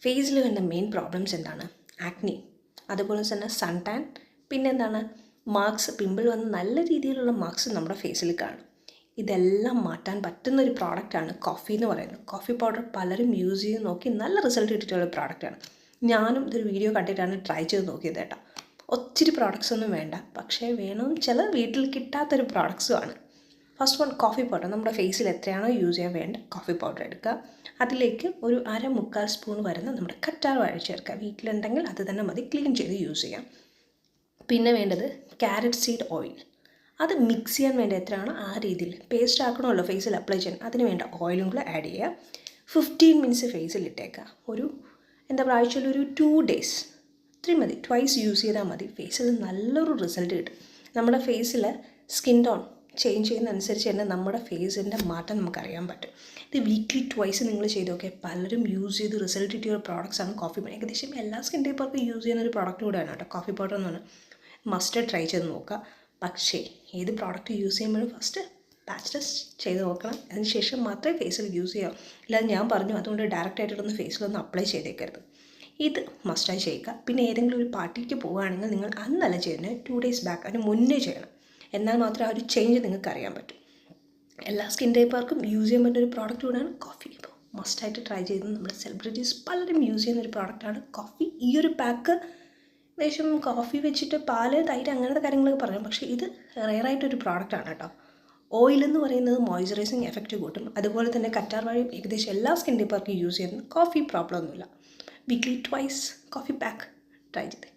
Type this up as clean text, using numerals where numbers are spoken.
ഫേസിൽ വരുന്ന main problems എന്താണ്? ആക്നി, അതുപോലെ തന്നെ സൺ ടാൻ, പിന്നെ എന്താണ് മാർക്സ്, പിമ്പിൾ വന്ന് നല്ല രീതിയിലുള്ള മാർക്സ് നമ്മുടെ ഫേസിൽ കാണും. ഇതെല്ലാം മാറ്റാൻ പറ്റുന്ന ഒരു പ്രോഡക്റ്റാണ് കോഫി എന്ന് പറയുന്നത്. കോഫി പൗഡർ പലരും യൂസ് ചെയ്ത് നോക്കി നല്ല റിസൾട്ട് കിട്ടിയിട്ടുള്ള പ്രോഡക്റ്റാണ്. ഞാനും ഇതൊരു വീഡിയോ കണ്ടിട്ടാണ് ട്രൈ ചെയ്ത് നോക്കിയത് കേട്ടോ. ഒത്തിരി പ്രോഡക്റ്റ്സ് ഒന്നും വേണ്ട, പക്ഷേ വേണം ചില വീട്ടിൽ കിട്ടാത്തൊരു പ്രോഡക്റ്റ്സുമാണ്. First one coffee powder. നമ്മുടെ ഫേസിൽ എത്രയാണോ യൂസ് ചെയ്യാൻ വേണ്ട കോഫി പൗഡർ എടുക്കുക. അതിലേക്ക് ഒരു 1/4 സ്പൂൺ വരുന്ന നമ്മുടെ കറ്റാർ വാഴ ചേർക്കുക. വീട്ടിലുണ്ടെങ്കിൽ അത് തന്നെ മതി, ക്ലീൻ ചെയ്ത് യൂസ് ചെയ്യാം. പിന്നെ വേണ്ടത് ക്യാരറ്റ് സീഡ് ഓയിൽ. അത് മിക്സ് ചെയ്യാൻ വേണ്ടി എത്രയാണോ ആ രീതിയിൽ പേസ്റ്റ് ആക്കണമല്ലോ ഫേസിൽ അപ്ലൈ ചെയ്യാൻ, അതിന് വേണ്ട ഓയിലും കൂടെ ആഡ് ചെയ്യുക. 15 മിനിറ്റ്സ് ഫേസിൽ ഇട്ടേക്കുക. ആഴ്ചയിൽ ഒരു 2 ഡേയ്സ് ഇത്രയും മതി. ട്വൈസ് യൂസ് ചെയ്താൽ മതി. ഫേസിൽ നല്ലൊരു റിസൾട്ട് കിട്ടും. നമ്മുടെ ഫേസിൽ സ്കിൻ ടോൺ ചേഞ്ച് ചെയ്യുന്നതനുസരിച്ച് തന്നെ നമ്മുടെ ഫേസിൻ്റെ മാറ്റം നമുക്കറിയാൻ പറ്റും. ഇത് വീക്ക്ലി ട്വൈസ് നിങ്ങൾ ചെയ്ത് നോക്കിയാൽ പലരും യൂസ് ചെയ്ത് റിസൾട്ട് കിട്ടിയ ഒരു പ്രോഡക്റ്റ്സാണ് കോഫി പൗഡർ. ഏകദേശം എല്ലാ സ്കിൻ ടൈപ്പർക്കും യൂസ് ചെയ്യുന്ന ഒരു പ്രോഡക്റ്റ് കൂടെയാണ് കേട്ടോ കോഫി പൗഡർ എന്ന് പറഞ്ഞാൽ. മസ്റ്റ് ട്രൈ ചെയ്ത് നോക്കുക. പക്ഷേ ഏത് പ്രോഡക്റ്റ് യൂസ് ചെയ്യുമ്പോഴും ഫസ്റ്റ് പാച്ച് ടെസ്റ്റ് ചെയ്ത് നോക്കണം. അതിന് ശേഷം മാത്രമേ ഫേസിൽ യൂസ് ചെയ്യാവൂ. അല്ലാതെ ഞാൻ പറഞ്ഞു അതുകൊണ്ട് ഡയറക്റ്റായിട്ടൊന്ന് ഫേസിലൊന്ന് അപ്ലൈ ചെയ്തേക്കരുത്. ഇത് മസ്റ്റായി ചെയ്യുക. പിന്നെ ഏതെങ്കിലും ഒരു പാർട്ടിക്ക് പോവുകയാണെങ്കിൽ നിങ്ങൾ അന്നല്ല ചെയ്യുന്നത്, 2 ഡേയ്സ് ബാക്ക്, അതിന് മുന്നേ ചെയ്യണം. എന്നാൽ മാത്രമേ ആ ഒരു ചേഞ്ച് നിങ്ങൾക്ക് അറിയാൻ പറ്റും. എല്ലാ സ്കിൻ ടൈപ്പർക്കും യൂസ് ചെയ്യാൻ പറ്റുന്ന ഒരു പ്രോഡക്റ്റ് കൂടെയാണ് കോഫി. ഇപ്പോൾ മസ്റ്റായിട്ട് ട്രൈ ചെയ്ത് നമ്മുടെ സെലിബ്രിറ്റീസ് പലരും യൂസ് ചെയ്യുന്ന ഒരു പ്രോഡക്റ്റാണ് കോഫി. ഈ ഒരു പാക്ക് ഏകദേശം കോഫി വെച്ചിട്ട് പാല്, തൈര് അങ്ങനത്തെ കാര്യങ്ങളൊക്കെ പറയാം, പക്ഷേ ഇത് റെയറായിട്ടൊരു പ്രോഡക്റ്റാണ് കേട്ടോ. ഓയിൽ എന്ന് പറയുന്നത് മോയ്സ്ചറൈസിങ് എഫക്റ്റ് കൂട്ടും. അതുപോലെ തന്നെ കറ്റാർ വാഴയും ഏകദേശം എല്ലാ സ്കിൻ ടൈപ്പർക്കും യൂസ് ചെയ്യുന്നത്. കോഫി പ്രോബ്ലം ഒന്നുമില്ല. Weekly twice coffee pack try ചെയ്തേ.